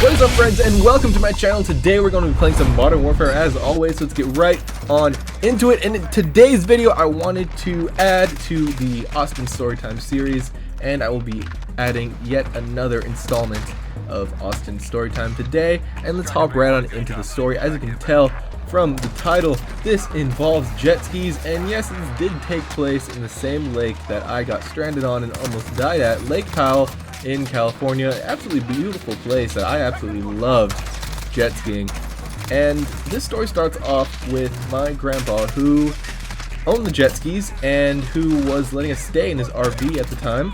What is up, friends, and welcome to my channel. Today we're going to be playing some Modern Warfare as always, so let's get right on into it. And in today's video I wanted to add to the Austin Storytime series, and I will be adding yet another installment of Austin Storytime today. And let's hop right on into the story. As you can tell from the title, this involves jet skis, and yes, this did take place in the same lake that I got stranded on and almost died at, Lake Powell in California. Absolutely beautiful place that I absolutely loved jet skiing. And this story starts off with my grandpa, who owned the jet skis and who was letting us stay in his RV at the time.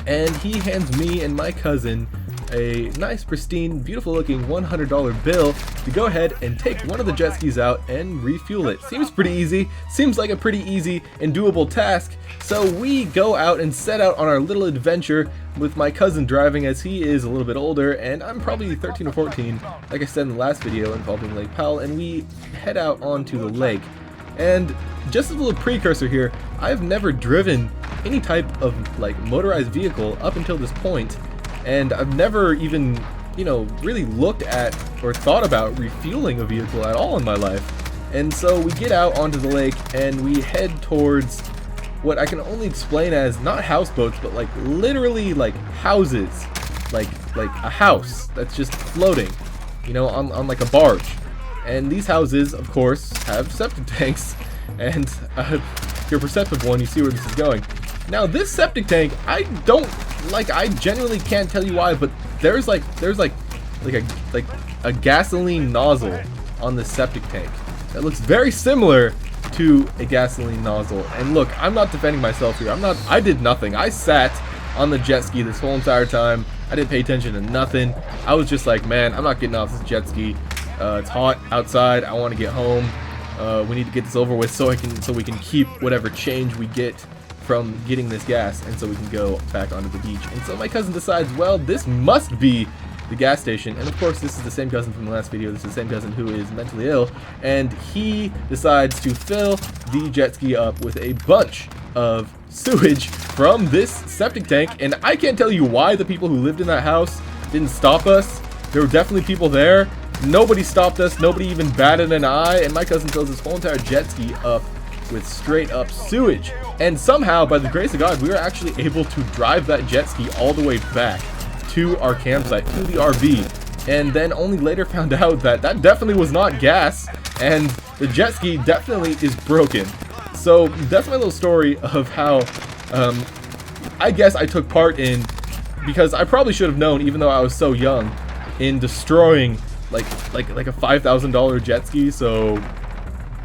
And he hands me and my cousin a nice, pristine, beautiful looking $100 bill to go ahead and take one of the jet skis out and refuel it. Seems pretty easy, seems like a pretty easy and doable task. So we go out and set out on our little adventure with my cousin driving, as he is a little bit older and I'm probably 13 or 14, like I said in the last video involving Lake Powell, and we head out onto the lake. And just as a little precursor here, I've never driven any type of like motorized vehicle up until this point. And I've never even, really looked at or thought about refueling a vehicle at all in my life. And so we get out onto the lake and we head towards what I can only explain as not houseboats, but like literally like houses, like a house that's just floating, on like a barge. And these houses, of course, have septic tanks. And if you're a perceptive one, you see where this is going. Now this septic tank, I genuinely can't tell you why, but there's like a gasoline nozzle on the septic tank that looks very similar to a gasoline nozzle. And look, I'm not defending myself here. I did nothing. I sat on the jet ski this whole entire time. I didn't pay attention to nothing. I was just like, man, I'm not getting off this jet ski. It's hot outside. I want to get home. We need to get this over with so we can keep whatever change we get from getting this gas, and so we can go back onto the beach. And so my cousin decides, well, this must be the gas station. And of course, this is the same cousin from the last video. This is the same cousin who is mentally ill, and he decides to fill the jet ski up with a bunch of sewage from this septic tank. And I can't tell you why the people who lived in that house didn't stop us. There were definitely people there. Nobody stopped us. Nobody even batted an eye. And my cousin fills this whole entire jet ski up with straight up sewage. And somehow, by the grace of God, we were actually able to drive that jet ski all the way back to our campsite, to the RV. And then only later found out that that definitely was not gas, and the jet ski definitely is broken. So that's my little story of how I guess I took part in, because I probably should have known, even though I was so young, in destroying like a $5,000 jet ski. So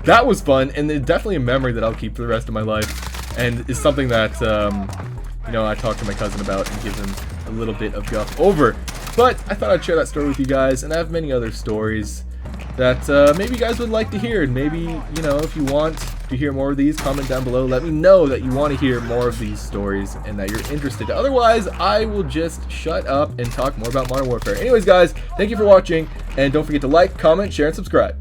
that was fun, and it's definitely a memory that I'll keep for the rest of my life, and is something that I talked to my cousin about and give him a little bit of guff over. But I thought I'd share that story with you guys, and I have many other stories that maybe you guys would like to hear. And maybe, if you want to hear more of these, comment down below. Let me know that you want to hear more of these stories and that you're interested. Otherwise, I will just shut up and talk more about Modern Warfare. Anyways, guys, thank you for watching, and don't forget to like, comment, share, and subscribe.